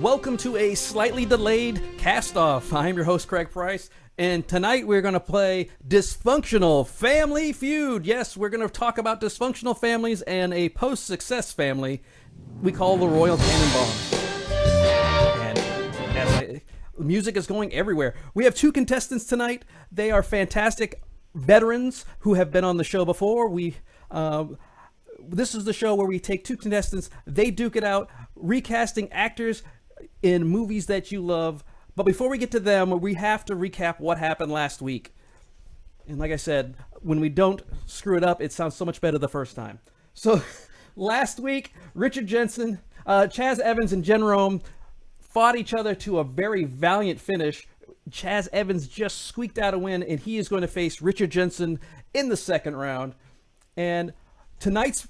Welcome to a slightly delayed cast-off. I'm your host, Craig Price, and tonight we're going to play Dysfunctional Family Feud. Yes, we're going to talk about dysfunctional families and a post-success family we call the Royal Tenenbaums. And music is going everywhere. We have two contestants tonight. They are fantastic veterans who have been on the show before. This is the show where we take two contestants, they duke it out, recasting actors in movies that you love. But before we get to them, we have to recap what happened last week. And like I said, when we don't screw it up, it sounds so much better the first time. So last week, Richard Jensen, Chaz Evans, and Jen Rome fought each other to a very valiant finish. Chaz Evans just squeaked out a win, and he is going to face Richard Jensen in the second round. And tonight's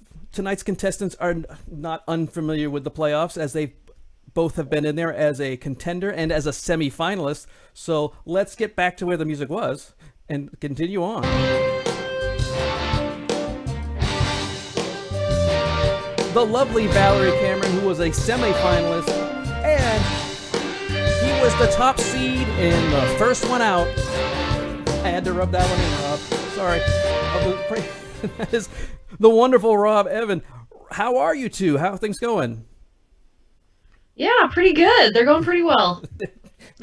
contestants are not unfamiliar with the playoffs, as they both have been in there as a contender and as a semi-finalist. So let's get back to where the music was and continue on. The lovely Valerie Cameron, who was a semi-finalist, and he was the top seed in the first one out. I had to rub that one in, Rob. Sorry. That is the wonderful Rob Ervin. How are you two? How are things going? Yeah, pretty good. They're going pretty well.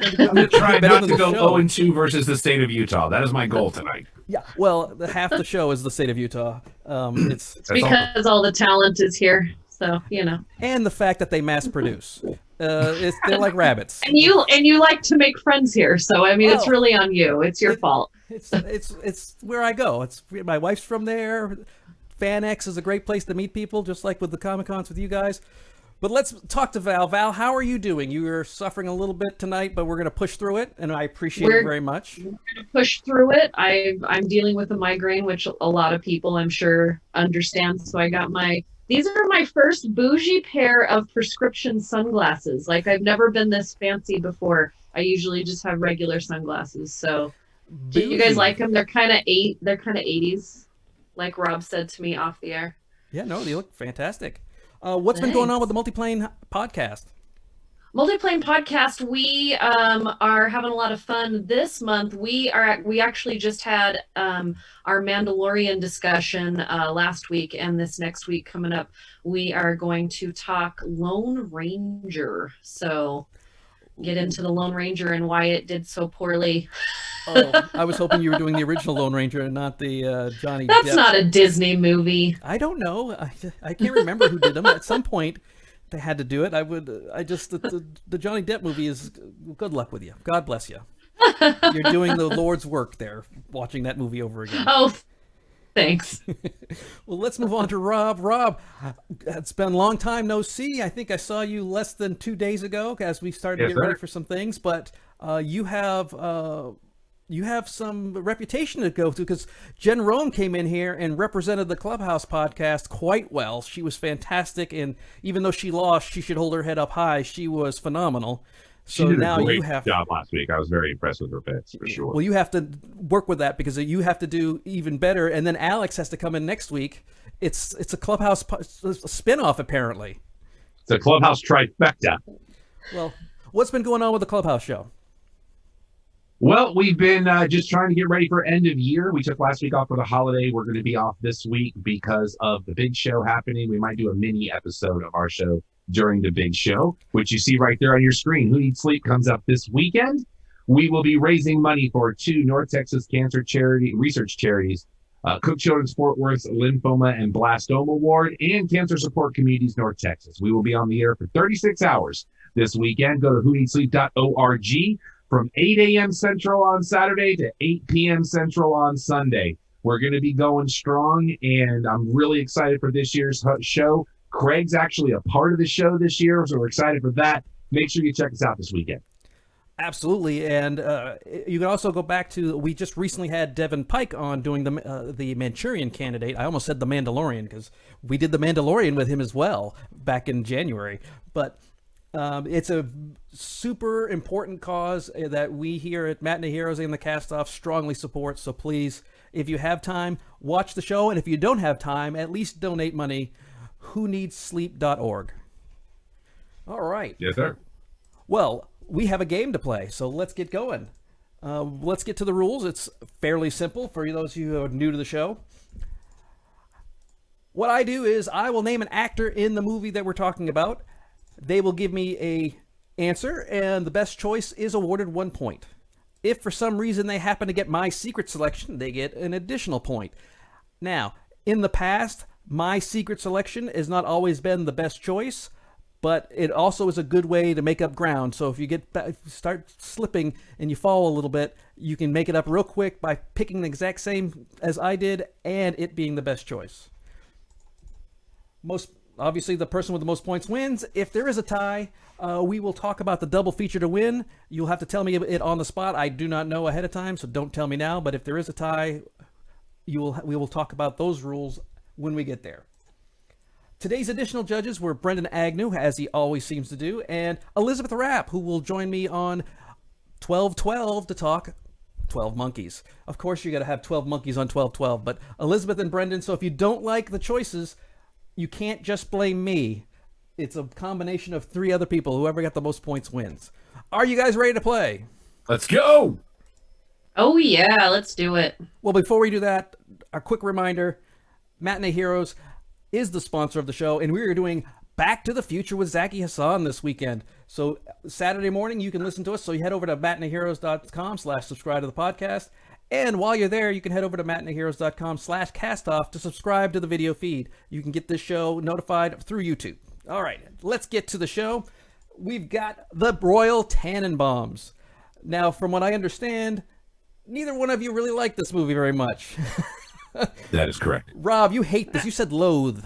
I'm going to try not to go 0-2 versus the state of Utah. That is my goal tonight. Yeah, well, half the show is the state of Utah. It's because all the talent is here, so you know. And the fact that they mass produce. They're like rabbits. And you like to make friends here, so I mean, it's really on you. It's your fault. It's where I go. It's my wife's from there. FanX is a great place to meet people, just like with the Comic-Cons with you guys. But let's talk to Val. Val, how are you doing? You are suffering a little bit tonight, but we're going to push through it, and I appreciate it very much. We're going to push through it. I'm dealing with a migraine, which a lot of people, I'm sure, understand. So I got these are my first bougie pair of prescription sunglasses. Like, I've never been this fancy before. I usually just have regular sunglasses. So do you guys like them? They're kind of 80s, like Rob said to me off the air. Yeah, no, they look fantastic. What's been going on with the Multiplane Podcast? Multiplane Podcast, we are having a lot of fun this month. We actually just had our Mandalorian discussion last week, and this next week coming up, we are going to talk Lone Ranger. So get into the Lone Ranger and why it did so poorly. Oh, I was hoping you were doing the original Lone Ranger and not the Johnny Depp. That's not a Disney movie. I don't know. I can't remember who did them. At some point, they had to do it. The Johnny Depp movie is, good luck with you. God bless you. You're doing the Lord's work there, watching that movie over again. Oh, thanks. Well, let's move on to Rob. Rob, it's been a long time no see. I think I saw you less than 2 days ago as we started to get ready for some things, but you have some reputation to go through, because Jen Rome came in here and represented the Clubhouse podcast quite well. She was fantastic, and even though she lost, she should hold her head up high. She was phenomenal. So she did now a great you have job last week. I was very impressed with her picks, for sure. Well, you have to work with that, because you have to do even better, and then Alex has to come in next week. It's a Clubhouse spinoff, apparently. It's a Clubhouse trifecta. Well, what's been going on with the Clubhouse show? Well, we've been just trying to get ready for end of year. We took last week off for the holiday. We're going to be off this week because of the big show happening. We might do a mini episode of our show during the big show, which you see right there on your screen. Who Needs Sleep comes up this weekend. We will be raising money for 2 North Texas cancer research charities, Cook Children's Fort Worth's Lymphoma and Blastoma Award, and Cancer Support Communities North Texas. We will be on the air for 36 hours this weekend. Go to whoneedsleep.org. From 8 a.m. Central on Saturday to 8 p.m. Central on Sunday. We're going to be going strong, and I'm really excited for this year's show. Craig's actually a part of the show this year, so we're excited for that. Make sure you check us out this weekend. Absolutely, and you can also go back to, we just recently had Devin Pike on doing the Manchurian Candidate. I almost said the Mandalorian, because we did the Mandalorian with him as well back in January. But it's a super important cause that we here at Matinee Heroes and the CastOFF strongly support. So please, if you have time, watch the show. And if you don't have time, at least donate money. whoneedsleep.org. All right. Yes, sir. Well, we have a game to play, so let's get going. Let's get to the rules. It's fairly simple for those of you who are new to the show. What I do is I will name an actor in the movie that we're talking about. They will give me a answer, and the best choice is awarded 1 point. If for some reason they happen to get my secret selection, they get an additional point. Now, in the past, my secret selection has not always been the best choice, but it also is a good way to make up ground. So if you start slipping and you fall a little bit, you can make it up real quick by picking the exact same as I did and it being the best choice. Obviously, the person with the most points wins. If there is a tie, we will talk about the double feature to win. You'll have to tell me it on the spot. I do not know ahead of time, so don't tell me now. But if there is a tie, we will talk about those rules when we get there. Today's additional judges were Brendan Agnew, as he always seems to do, and Elizabeth Rapp, who will join me on 12-12 to talk 12 Monkeys. Of course, you got to have 12 Monkeys on 12-12, but Elizabeth and Brendan, so if you don't like the choices, you can't just blame me. It's a combination of 3 other people. Whoever got the most points wins. Are you guys ready to play? Let's go! Oh, yeah, let's do it. Well, before we do that, a quick reminder, Matinee Heroes is the sponsor of the show, and we are doing Back to the Future with Zaki Hassan this weekend. So Saturday morning, you can listen to us. So you head over to matineeheroes.com/subscribe to the podcast. And while you're there, you can head over to matineeheroes.com/CastOFF to subscribe to the video feed. You can get this show notified through YouTube. All right, let's get to the show. We've got the Royal Tenenbaums. Now, from what I understand, neither one of you really like this movie very much. That is correct. Rob, you hate this. You said loathe.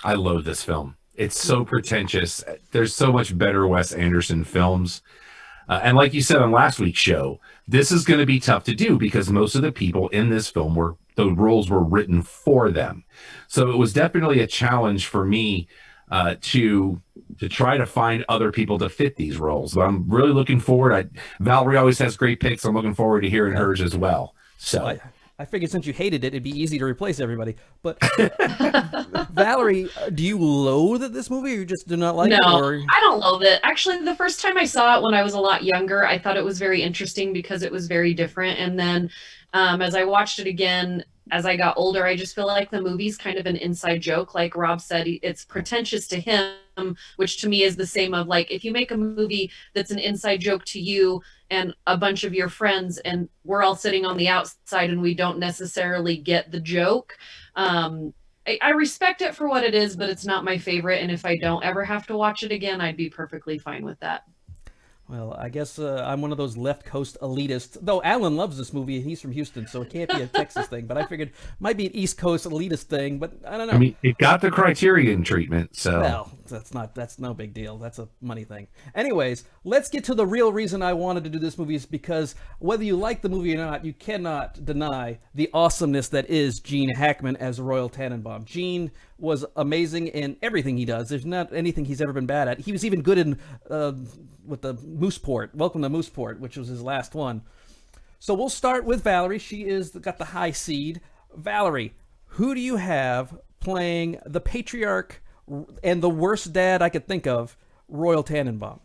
I loathe this film. It's so pretentious. There's so much better Wes Anderson films. And like you said on last week's show, this is going to be tough to do because most of the people in this film the roles were written for them. So it was definitely a challenge for me to try to find other people to fit these roles. But I'm really looking forward. Valerie always has great picks. I'm looking forward to hearing hers as well. So I figured since you hated it, it'd be easy to replace everybody. But Valerie, do you loathe this movie or you just do not like it? No, I don't loathe it. Actually, the first time I saw it when I was a lot younger, I thought it was very interesting because it was very different. And then as I watched it again, as I got older, I just feel like the movie's kind of an inside joke. Like Rob said, it's pretentious to him, which to me is the same of like, if you make a movie that's an inside joke to you and a bunch of your friends and we're all sitting on the outside and we don't necessarily get the joke. I respect it for what it is, but it's not my favorite. And if I don't ever have to watch it again, I'd be perfectly fine with that. Well, I guess I'm one of those left coast elitists. Though Alan loves this movie, and he's from Houston, so it can't be a Texas thing. But I figured it might be an East Coast elitist thing. But I don't know. I mean, it got the Criterion treatment, so well, that's no big deal. That's a money thing. Anyways, let's get to the real reason I wanted to do this movie is because whether you like the movie or not, you cannot deny the awesomeness that is Gene Hackman as Royal Tenenbaum. Gene was amazing in everything he does. There's not anything he's ever been bad at. He was even good in with the Mooseport, Welcome to Mooseport, which was his last one. So we'll start with Valerie. She got the high seed. Valerie, who do you have playing the patriarch and the worst dad I could think of, Royal Tenenbaum?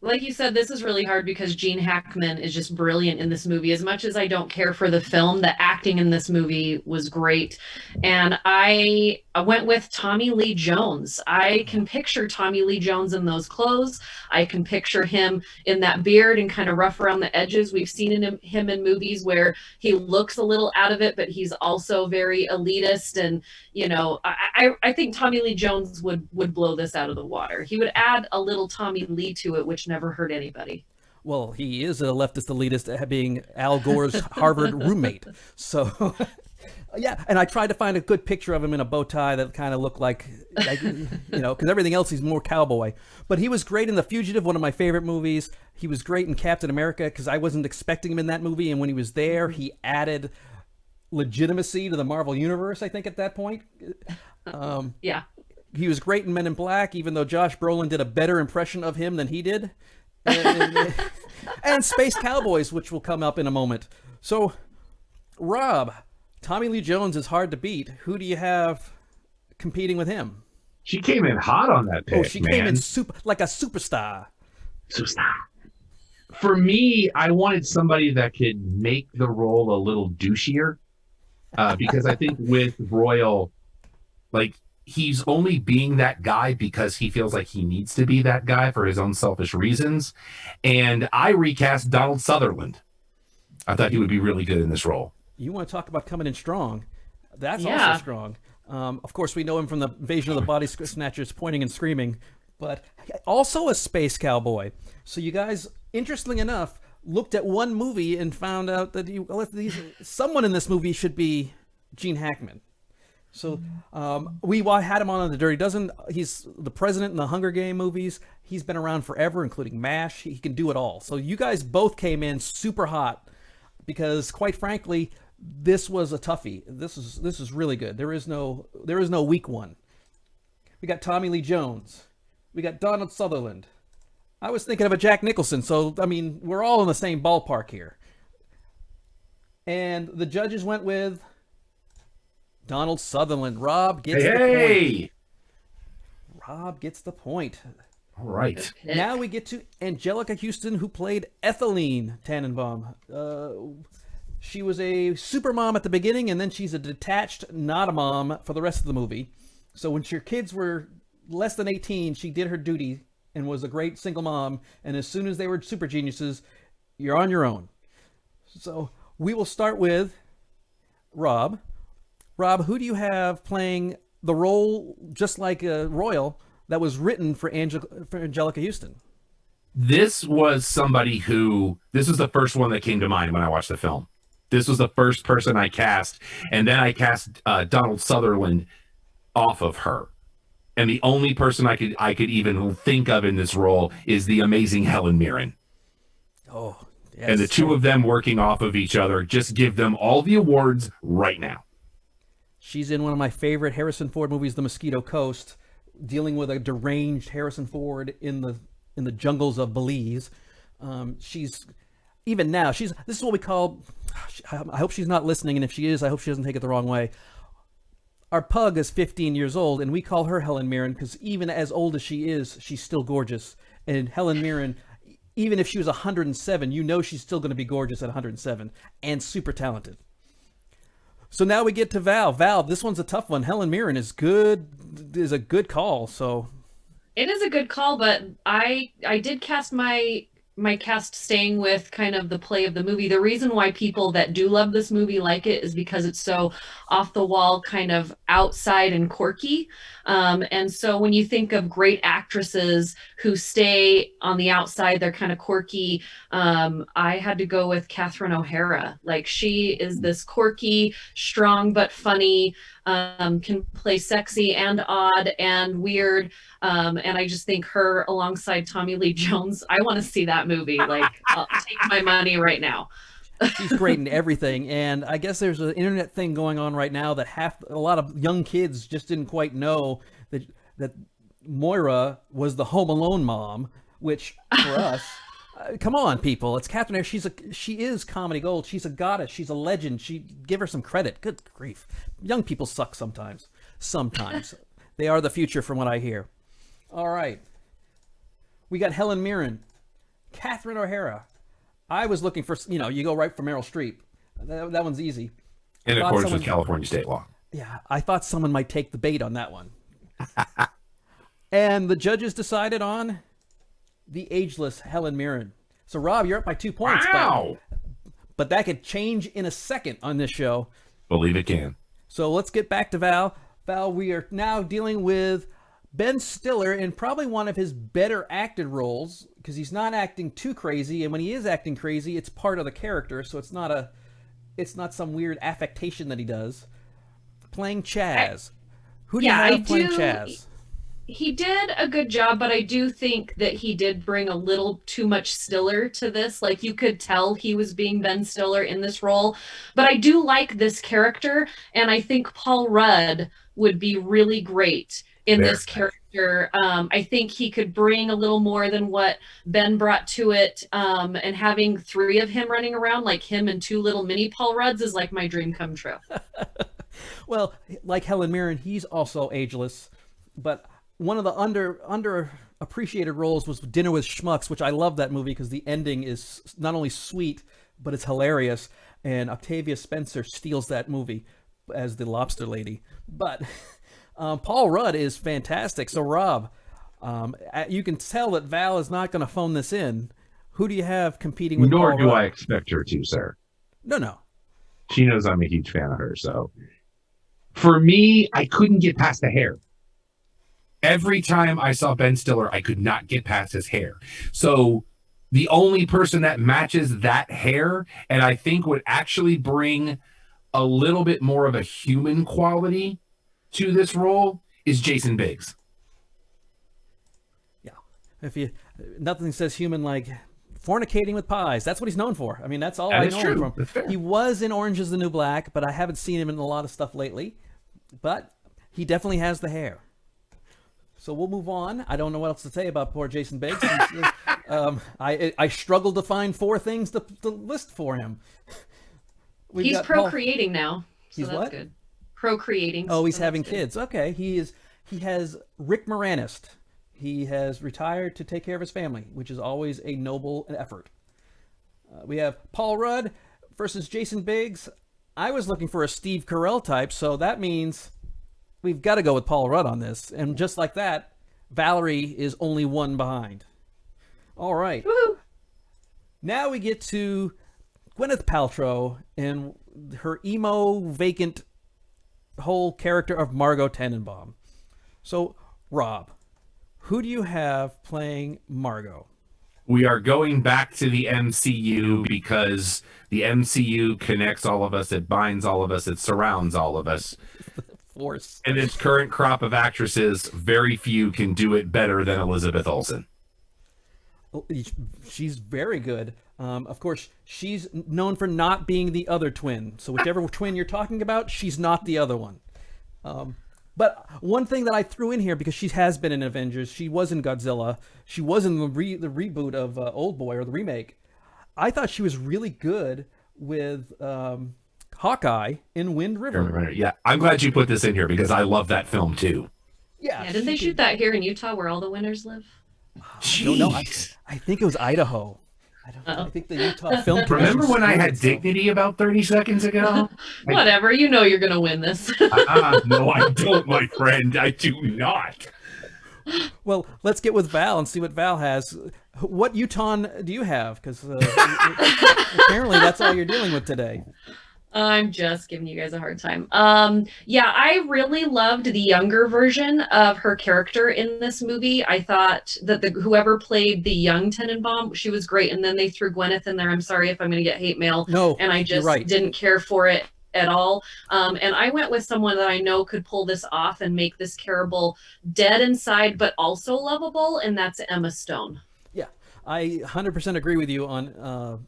Like you said, this is really hard because Gene Hackman is just brilliant in this movie. As much as I don't care for the film, the acting in this movie was great. And I went with Tommy Lee Jones. I can picture Tommy Lee Jones in those clothes. I can picture him in that beard and kind of rough around the edges. We've seen him in movies where he looks a little out of it, but he's also very elitist. And, you know, I think Tommy Lee Jones would blow this out of the water. He would add a little Tommy Lee to it, which never hurt anybody. Well, he is a leftist elitist, being Al Gore's Harvard roommate. So, yeah, and I tried to find a good picture of him in a bow tie that kind of looked like you know, because everything else he's more cowboy. But he was great in The Fugitive, one of my favorite movies. He was great in Captain America because I wasn't expecting him in that movie, and when he was there, he added legitimacy to the Marvel Universe, I think, at that point. Yeah. He was great in Men in Black, even though Josh Brolin did a better impression of him than he did. And Space Cowboys, which will come up in a moment. So, Rob, Tommy Lee Jones is hard to beat. Who do you have competing with him? She came in hot on that pick, Oh, she came in like a superstar. So stop. For me, I wanted somebody that could make the role a little douchier, because I think with Royal, like, he's only being that guy because he feels like he needs to be that guy for his own selfish reasons. And I recast Donald Sutherland. I thought he would be really good in this role. You want to talk about coming in strong? That's Yeah. also strong. Of course, we know him from the Invasion of the Body Snatchers, pointing and screaming, but also a space cowboy. So you guys, interestingly enough, looked at one movie and found out that someone in this movie should be Gene Hackman. So we had him on The Dirty Dozen. He's the president in the Hunger Game movies. He's been around forever, including MASH. He can do it all. So you guys both came in super hot because, quite frankly, this was a toughie. This is really good. There is no weak one. We got Tommy Lee Jones. We got Donald Sutherland. I was thinking of a Jack Nicholson. So I mean, we're all in the same ballpark here. And the judges went with Donald Sutherland. Rob gets the point. Rob gets the point. All right. Now we get to Angelica Houston, who played Etheline Tenenbaum. She was a super mom at the beginning, and then she's a detached, not a mom for the rest of the movie. So when your kids were less than 18, she did her duty and was a great single mom. And as soon as they were super geniuses, you're on your own. So we will start with Rob. Rob, who do you have playing the role, just like Royal, that was written for Angelica Houston? This was this was the first one that came to mind when I watched the film. This was the first person I cast, and then I cast Donald Sutherland off of her. And the only person I could even think of in this role is the amazing Helen Mirren. Oh, yes. And the two of them working off of each other, just give them all the awards right now. She's in one of my favorite Harrison Ford movies, The Mosquito Coast, dealing with a deranged Harrison Ford in the jungles of Belize. She's even now. This is what we call. I hope she's not listening, and if she is, I hope she doesn't take it the wrong way. Our pug is 15 years old, and we call her Helen Mirren because even as old as she is, she's still gorgeous. And Helen Mirren, even if she was 107, you know she's still going to be gorgeous at 107 and super talented. So now we get to Val. Val, this one's a tough one. Helen Mirren is a good call. So It is a good call, but I did cast my cast staying with kind of the play of the movie. The reason why people that do love this movie like it is because it's so off the wall, kind of outside and quirky. And so when you think of great actresses who stay on the outside, they're kind of quirky. I had to go with Catherine O'Hara. Like, she is this quirky, strong but funny, can play sexy and odd and weird. And I just think her alongside Tommy Lee Jones, I want to see that movie. Like, I'll take my money right now. she's great in everything. And I guess there's an internet thing going on right now that a lot of young kids just didn't quite know that Moira was the Home Alone mom, which for us, come on, people, it's Catherine O'Hara. She is comedy gold. She's a goddess. She's a legend. Give her some credit. Good grief. Young people suck sometimes. Sometimes. They are the future from what I hear. All right. We got Helen Mirren, Catherine O'Hara. I was looking for, you go right for Meryl Streep. That one's easy. In accordance with California state law. Yeah, I thought someone might take the bait on that one. And the judges decided on the ageless Helen Mirren. So, Rob, you're up by 2 points. Wow! But that could change in a second on this show. Believe it can. So let's get back to Val. Val, we are now dealing with Ben Stiller in probably one of his better acted roles, because he's not acting too crazy, and when he is acting crazy, it's part of the character, so it's not some weird affectation that he does. Playing Chaz. Who do you have playing Chaz? He did a good job, but I do think that he did bring a little too much Stiller to this. Like, you could tell he was being Ben Stiller in this role. But I do like this character, and I think Paul Rudd would be really great in this character. I think he could bring a little more than what Ben brought to it. And having 3 of him running around, like him and 2 little mini Paul Rudds, is like my dream come true. Well, like Helen Mirren, he's also ageless, but one of the appreciated roles was Dinner with Schmucks, which I love that movie because the ending is not only sweet, but it's hilarious. And Octavia Spencer steals that movie as the lobster lady. But Paul Rudd is fantastic. So, Rob, you can tell that Val is not going to phone this in. Who do you have competing with Nor Paul do Rudd? I expect her to, sir. No. She knows I'm a huge fan of her. So for me, I couldn't get past the hair. Every time I saw Ben Stiller, I could not get past his hair. So the only person that matches that hair, and I think would actually bring a little bit more of a human quality to this role, is Jason Biggs. Yeah. Nothing says human like fornicating with pies. That's what he's known for. I mean, that's all That I is know true. him from. That's fair. He was in Orange is the New Black, but I haven't seen him in a lot of stuff lately. But he definitely has the hair. So we'll move on. I don't know what else to say about poor Jason Biggs. I struggled to find 4 things to list for him. He's procreating now. So He's that's what? good. Procreating. Oh, he's so having that's good. kids. Okay, he has Rick Moranis. He has retired to take care of his family, which is always a noble effort. We have Paul Rudd versus Jason Biggs. I was looking for a Steve Carell type, so that means we've got to go with Paul Rudd on this. And just like that, Valerie is only 1 behind. All right. Woohoo! Now we get to Gwyneth Paltrow and her emo, vacant whole character of Margot Tenenbaum. So, Rob, who do you have playing Margot? We are going back to the MCU because the MCU connects all of us, it binds all of us, it surrounds all of us. Force. And its current crop of actresses, very few can do it better than Elizabeth Olsen. She's very good. Of course, she's known for not being the other twin. So whichever twin you're talking about, she's not the other one. But one thing that I threw in here, because she has been in Avengers, she was in Godzilla, she was in the reboot of Old Boy, or the remake. I thought she was really good with Hawkeye in Wind River. Yeah, I'm glad you put this in here because I love that film too. Yeah, Yeah, didn't they shoot that here in Utah where all the winners live? No, I think it was Idaho. I think the Utah Film Commission. Remember when I had so. dignity about 30 seconds ago? Whatever, you know you're going to win this. No, I don't, my friend. I do not. Well, let's get with Val and see what Val has. What Utah do you have? Because apparently that's all you're dealing with today. I'm just giving you guys a hard time. Yeah, I really loved the younger version of her character in this movie. I thought that whoever played the young Tenenbaum, she was great. And then they threw Gwyneth in there. I'm sorry if I'm going to get hate mail. No, and I just didn't care for it at all. And I went with someone that I know could pull this off and make this Carable dead inside, but also lovable. And that's Emma Stone. Yeah, I 100% agree with you on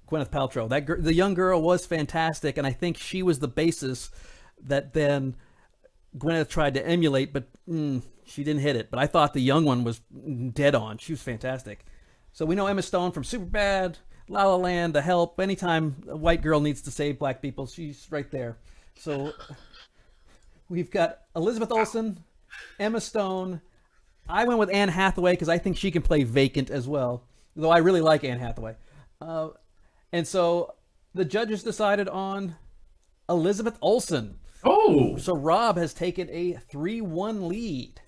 Gwyneth Paltrow. The young girl was fantastic, and I think she was the basis that then Gwyneth tried to emulate, but she didn't hit it. But I thought the young one was dead on. She was fantastic. So we know Emma Stone from Superbad, La La Land, The Help. Anytime a white girl needs to save black people, she's right there. So we've got Elizabeth Olsen, Emma Stone. I went with Anne Hathaway because I think she can play vacant as well, though I really like Anne Hathaway. And so the judges decided on Elizabeth Olsen. Oh! So Rob has taken a 3-1 lead.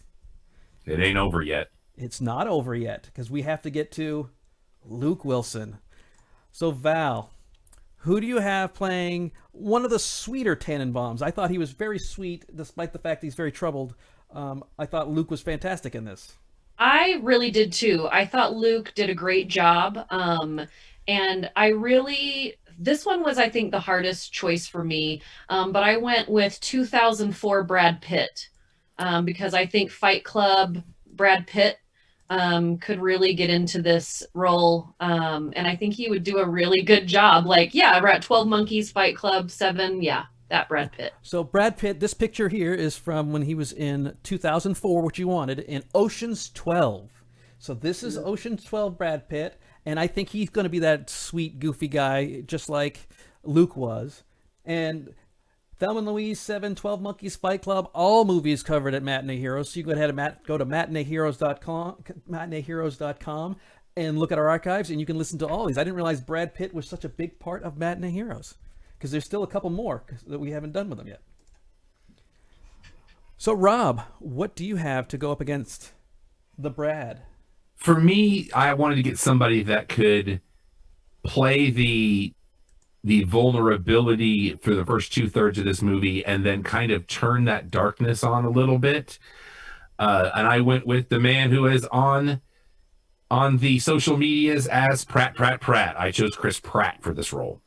It ain't over yet. It's not over yet because we have to get to Luke Wilson. So Val, who do you have playing one of the sweeter Tenenbaums? I thought he was very sweet despite the fact he's very troubled. I thought Luke was fantastic in this. I really did too. I thought Luke did a great job. And this one was, I think, the hardest choice for me. But I went with 2004 Brad Pitt because I think Fight Club Brad Pitt could really get into this role. And I think he would do a really good job. Like, yeah, we're at 12 Monkeys, Fight Club, 7. Yeah, that Brad Pitt. So Brad Pitt, this picture here is from when he was in 2004, which you wanted, in Ocean's 12. So this is Ocean's 12 Brad Pitt. And I think he's going to be that sweet, goofy guy, just like Luke was. And Thelma and Louise, 7, 12 Monkeys, Fight Club, all movies covered at Matinee Heroes. So you go ahead and go to matineeheroes.com and look at our archives, and you can listen to all these. I didn't realize Brad Pitt was such a big part of Matinee Heroes, because there's still a couple more that we haven't done with them yet. So, Rob, what do you have to go up against the Brad? For me, I wanted to get somebody that could play the vulnerability through the first 2/3 of this movie and then kind of turn that darkness on a little bit. And I went with the man who is on the social medias as Pratt. I chose Chris Pratt for this role.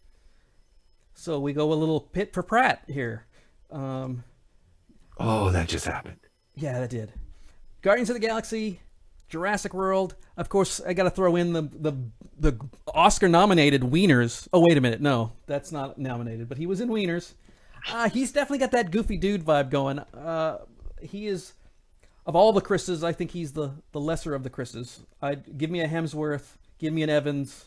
So we go a little Pitt for Pratt here. That just happened. Yeah, that did. Guardians of the Galaxy, Jurassic World. Of course, I got to throw in the Oscar-nominated Wieners. Oh, wait a minute. No, that's not nominated, but he was in Wieners. He's definitely got that goofy dude vibe going. He is, of all the Chris's, I think he's the lesser of the Chris's. Give me a Hemsworth. Give me an Evans.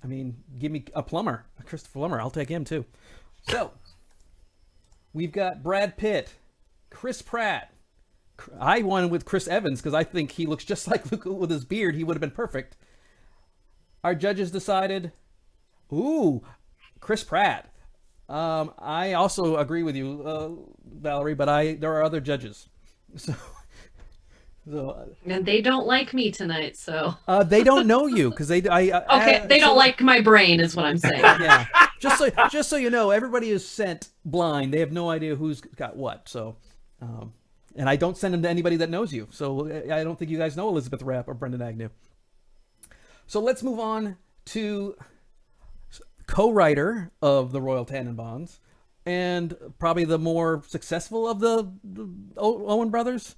I mean, give me a Plummer. A Christopher Plummer. I'll take him, too. So, we've got Brad Pitt, Chris Pratt. I won with Chris Evans because I think he looks just like Luke with his beard. He would have been perfect. Our judges decided, Chris Pratt. I also agree with you, Valerie, but there are other judges. So and they don't like me tonight, so they don't know you because they don't like my brain, is what I'm saying. Yeah, just so you know, everybody is sent blind. They have no idea who's got what. So. And I don't send them to anybody that knows you. So I don't think you guys know Elizabeth Rapp or Brendan Agnew. So let's move on to co-writer of the Royal Tenenbaums and probably the more successful of the Owen brothers.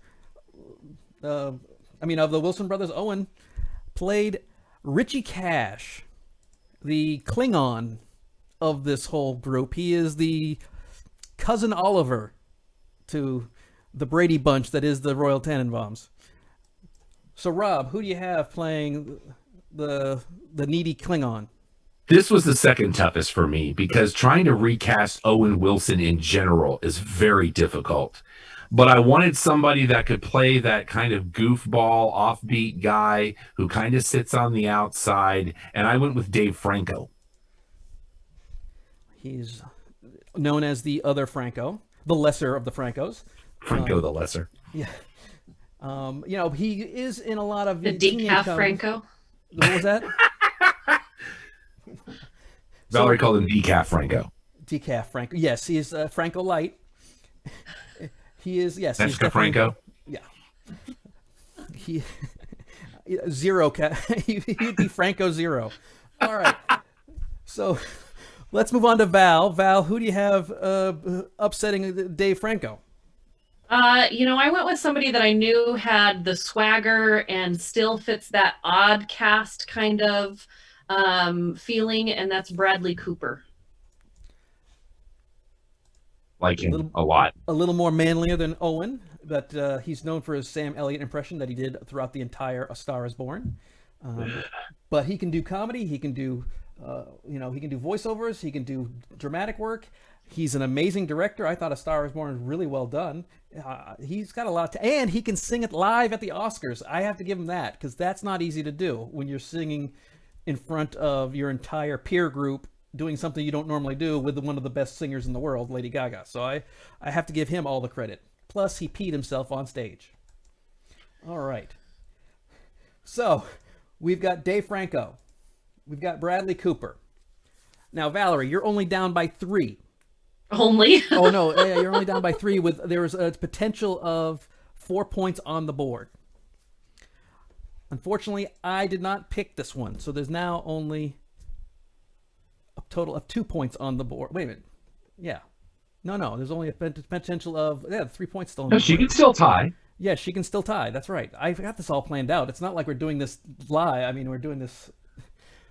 Of the Wilson brothers. Owen played Richie Cash, the Klingon of this whole group. He is the cousin Oliver to the Brady Bunch that is the Royal Tenenbaums. So, Rob, who do you have playing the needy Klingon? This was the second toughest for me because trying to recast Owen Wilson in general is very difficult. But I wanted somebody that could play that kind of goofball, offbeat guy who kind of sits on the outside, and I went with Dave Franco. He's known as the other Franco, the lesser of the Francos. Franco the Lesser. Yeah. He is in a lot of... The decaf Franco? What was that? Valerie called him decaf Franco. Decaf Franco. Yes, he is Franco Light. He is, yes. That's Franco? Yeah. He... Zero. He'd be Franco Zero. All right. So... let's move on to Val. Val, who do you have upsetting Dave Franco? I went with somebody that I knew had the swagger and still fits that odd cast kind of feeling, and that's Bradley Cooper. Like him a lot. A little more manlier than Owen, but he's known for his Sam Elliott impression that he did throughout the entire A Star Is Born. But he can do comedy. He can do... he can do voiceovers. He can do dramatic work. He's an amazing director. I thought A Star Is Born was really well done. He's got a lot and he can sing it live at the Oscars. I have to give him that because that's not easy to do when you're singing in front of your entire peer group doing something you don't normally do with one of the best singers in the world, Lady Gaga. So I have to give him all the credit. Plus, he peed himself on stage. All right. So we've got Dave Franco. We've got Bradley Cooper. Now, Valerie, you're only down by 3. Only? Oh, no. You're only down by 3. There's a potential of 4 points on the board. Unfortunately, I did not pick this one. So there's now only a total of 2 points on the board. Wait a minute. Yeah. No. There's only a potential of 3 points still on the board. She can still tie. Yeah, she can still tie. That's right. I got this all planned out. It's not like we're doing this live. I mean, we're doing this...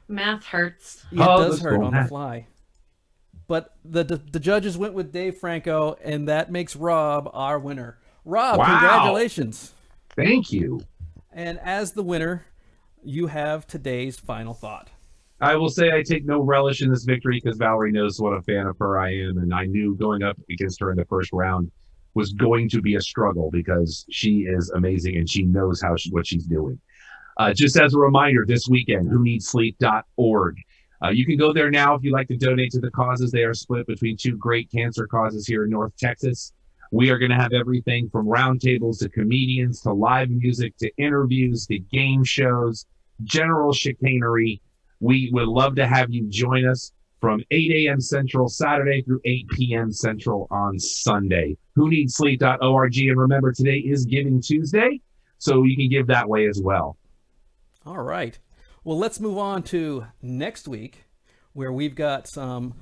Math hurts. Yeah, it does hurt on the fly. But the judges went with Dave Franco, and that makes Rob our winner. Rob, wow. Congratulations. Thank you. And as the winner, you have today's final thought. I will say I take no relish in this victory because Valerie knows what a fan of her I am, and I knew going up against her in the first round was going to be a struggle because she is amazing and she knows what she's doing. Just as a reminder, this weekend, whoneedsleep.org. You can go there now if you'd like to donate to the causes. They are split between two great cancer causes here in North Texas. We are going to have everything from roundtables to comedians to live music to interviews to game shows, general chicanery. We would love to have you join us from 8 a.m. Central Saturday through 8 p.m. Central on Sunday. Whoneedsleep.org. And remember, today is Giving Tuesday, so you can give that way as well. All right. Well, let's move on to next week, where we've got some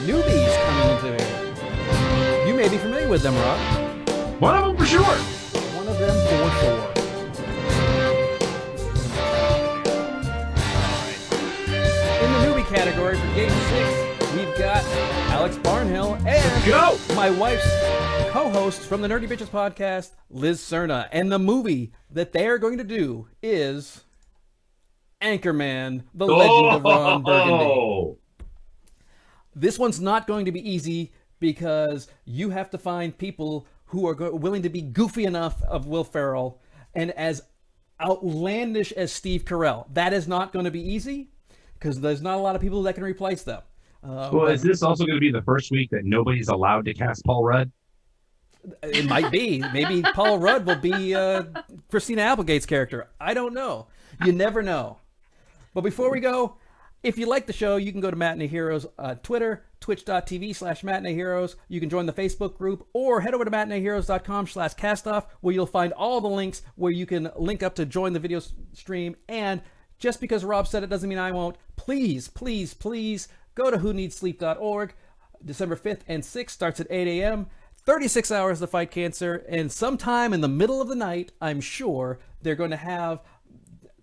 newbies coming into it. You may be familiar with them, Rob. One of them for sure. One of them for sure. In the newbie category for Game 6, we've got Alex Barnhill and my wife's co-host from the Nerdy Bitches podcast, Liz Cerna. And the movie that they are going to do is Anchorman, The Legend of Ron Burgundy. This one's not going to be easy because you have to find people who are willing to be goofy enough of Will Ferrell and as outlandish as Steve Carell. That is not going to be easy because there's not a lot of people that can replace them. Is this also going to be the first week that nobody's allowed to cast Paul Rudd? It might be. Maybe Paul Rudd will be Christina Applegate's character. I don't know. You never know. But before we go, if you like the show, you can go to Matinee Heroes on Twitter, twitch.tv/Matinee Heroes. You can join the Facebook group or head over to matineeheroes.com/CastOFF where you'll find all the links where you can link up to join the video stream. And just because Rob said it doesn't mean I won't. Please, please, please go to whoneedsleep.org. December 5th and 6th starts at 8 a.m. 36 hours to fight cancer. And sometime in the middle of the night, I'm sure they're going to have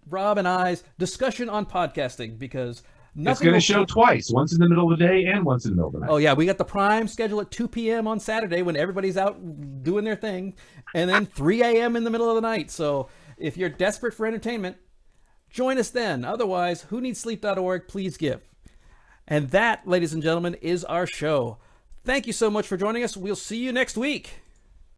Rob and I's discussion on podcasting because it's going to show twice, once in the middle of the day and once in the middle of the night. Oh, yeah. We got the prime schedule at 2 p.m. on Saturday when everybody's out doing their thing, and then 3 a.m. in the middle of the night. So if you're desperate for entertainment, join us then. Otherwise, whoneedsleep.org, please give. And that, ladies and gentlemen, is our show. Thank you so much for joining us. We'll see you next week.